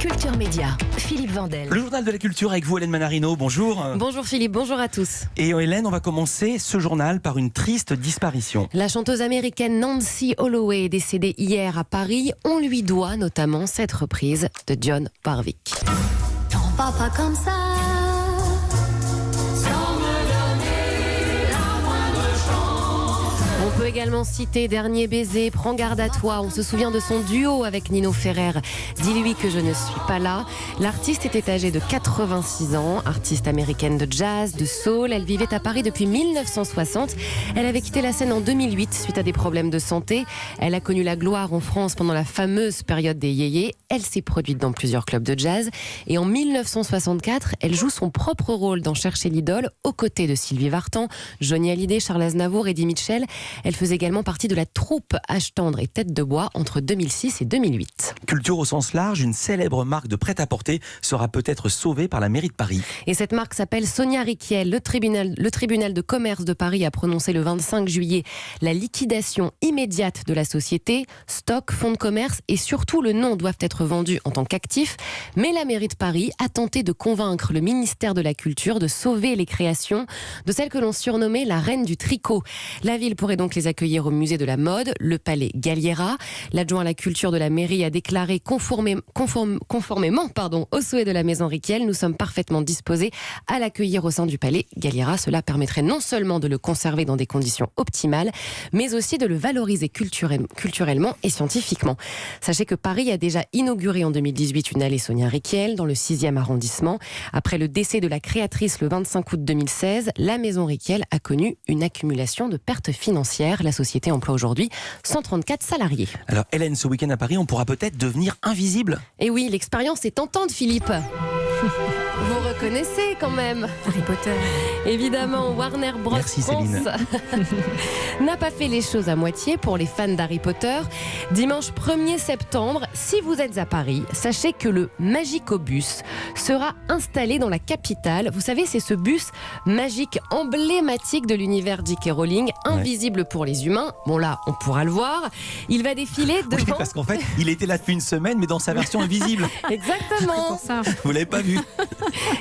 Culture Média, Philippe Vandel. Le journal de la culture avec vous, Hélène Manarino. Bonjour. Bonjour Philippe, bonjour à tous. Et Hélène, on va commencer ce journal par une triste disparition. La chanteuse américaine Nancy Holloway est décédée hier à Paris. On lui doit notamment cette reprise de Dionne Warwick. T'en vas pas comme ça. On peut également citer Dernier baiser, Prends garde à toi. On se souvient de son duo avec Nino Ferrer. Dis-lui que je ne suis pas là. L'artiste était âgée de 86 ans, artiste américaine de jazz, de soul. Elle vivait à Paris depuis 1960. Elle avait quitté la scène en 2008 suite à des problèmes de santé. Elle a connu la gloire en France pendant la fameuse période des yéyés. Elle s'est produite dans plusieurs clubs de jazz. Et en 1964, elle joue son propre rôle dans Chercher l'idole, aux côtés de Sylvie Vartan, Johnny Hallyday, Charles Aznavour, Eddie Mitchell. Elle faisait également partie de la troupe Âge tendre et Tête de bois entre 2006 et 2008. Culture au sens large, une célèbre marque de prêt-à-porter sera peut-être sauvée par la mairie de Paris. Et cette marque s'appelle Sonia Rykiel. Le tribunal de commerce de Paris a prononcé le 25 juillet la liquidation immédiate de la société. Stock, fonds de commerce et surtout le nom doivent être vendus en tant qu'actifs. Mais la mairie de Paris a tenté de convaincre le ministère de la Culture de sauver les créations de celle que l'on surnommait la reine du tricot. La ville pourrait donc les accueillir au musée de la mode, le palais Galliera. L'adjoint à la culture de la mairie a déclaré conformément au souhait de la maison Rykiel, nous sommes parfaitement disposés à l'accueillir au sein du palais Galliera. Cela permettrait non seulement de le conserver dans des conditions optimales, mais aussi de le valoriser culturellement et scientifiquement. Sachez que Paris a déjà inauguré en 2018 une allée Sonia Rykiel dans le 6e arrondissement. Après le décès de la créatrice le 25 août 2016, la maison Rykiel a connu une accumulation de pertes financières. La société emploie aujourd'hui 134 salariés. Alors Hélène, ce week-end à Paris, on pourra peut-être devenir invisible. Et oui, l'expérience est tentante, Philippe. Vous reconnaissez quand même Harry Potter. Évidemment, Warner Bros. Merci, France Céline. n'a pas fait les choses à moitié pour les fans d'Harry Potter. Dimanche 1er septembre, si vous êtes à Paris, sachez que le Magicobus sera installé dans la capitale. Vous savez, c'est ce bus magique emblématique de l'univers J.K. Rowling, invisible pour les humains. Bon là, on pourra le voir. Il va défiler devant... Oui, parce qu'en fait, il était là depuis une semaine, mais dans sa version invisible. Exactement. Vous l'avez pas vu.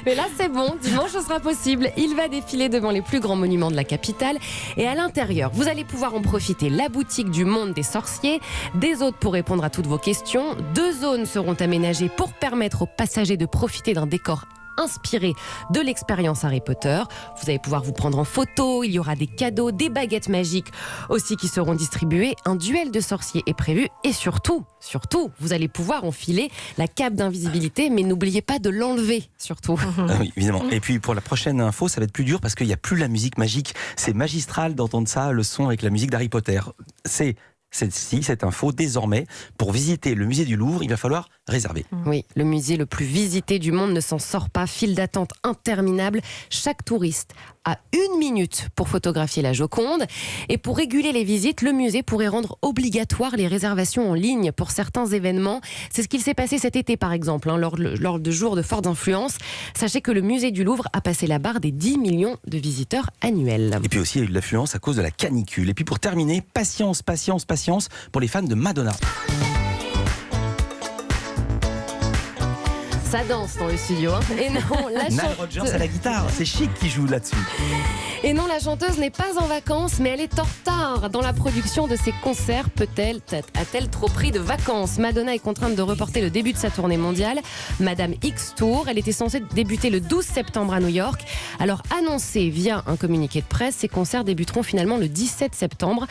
Mais là, c'est bon. Dimanche, ce sera possible. Il va défiler devant les plus grands monuments de la capitale. Et à l'intérieur, vous allez pouvoir en profiter. La boutique du monde des sorciers, des hôtes pour répondre à toutes vos questions. 2 zones seront aménagées pour permettre aux passagers de profiter d'un décor inspiré de l'expérience Harry Potter. Vous allez pouvoir vous prendre en photo, il y aura des cadeaux, des baguettes magiques aussi qui seront distribuées. Un duel de sorciers est prévu et surtout, vous allez pouvoir enfiler la cape d'invisibilité, mais n'oubliez pas de l'enlever, surtout. Ah oui, évidemment. Et puis pour la prochaine info, ça va être plus dur parce qu'il n'y a plus la musique magique. C'est magistral d'entendre ça, le son avec la musique d'Harry Potter. Cette info, désormais, pour visiter le musée du Louvre, il va falloir réserver. Oui, le musée le plus visité du monde ne s'en sort pas. File d'attente interminable. Chaque touriste a 1 minute pour photographier la Joconde. Et pour réguler les visites, le musée pourrait rendre obligatoire les réservations en ligne pour certains événements. C'est ce qu'il s'est passé cet été, par exemple, lors de jours de forte influence. Sachez que le musée du Louvre a passé la barre des 10 millions de visiteurs annuels. Et puis aussi, il y a eu de l'affluence à cause de la canicule. Et puis pour terminer, patience pour les fans de Madonna. Ça danse dans le studio, hein. Et non, Nile Rodgers à la guitare, c'est Chic qui joue là-dessus. Et non, la chanteuse n'est pas en vacances, mais elle est en retard dans la production de ses concerts. A-t-elle trop pris de vacances? Madonna est contrainte de reporter le début de sa tournée mondiale, Madame X Tour. Elle était censée débuter le 12 septembre à New York. Alors, annoncé via un communiqué de presse, ses concerts débuteront finalement le 17 septembre.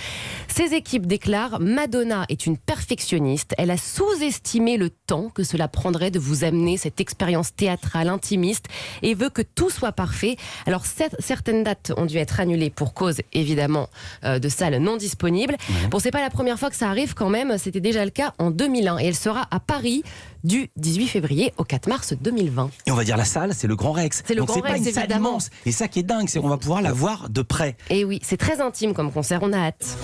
Ses équipes déclarent: Madonna est une perfectionniste. Elle a sous-estimé le temps que cela prendrait de vous amener cette expérience théâtrale intimiste et veut que tout soit parfait. Alors, certaines dates ont dû être annulées pour cause, évidemment, de salles non disponibles. Bon, c'est pas la première fois que ça arrive quand même. C'était déjà le cas en 2001 et elle sera à Paris du 18 février au 4 mars 2020. Et on va dire la salle, c'est le Grand Rex. C'est le Donc Grand c'est pas Rex, une salle évidemment. immense. Et ça qui est dingue, c'est qu'on va pouvoir la voir de près. Et oui, c'est très intime comme concert, on a hâte.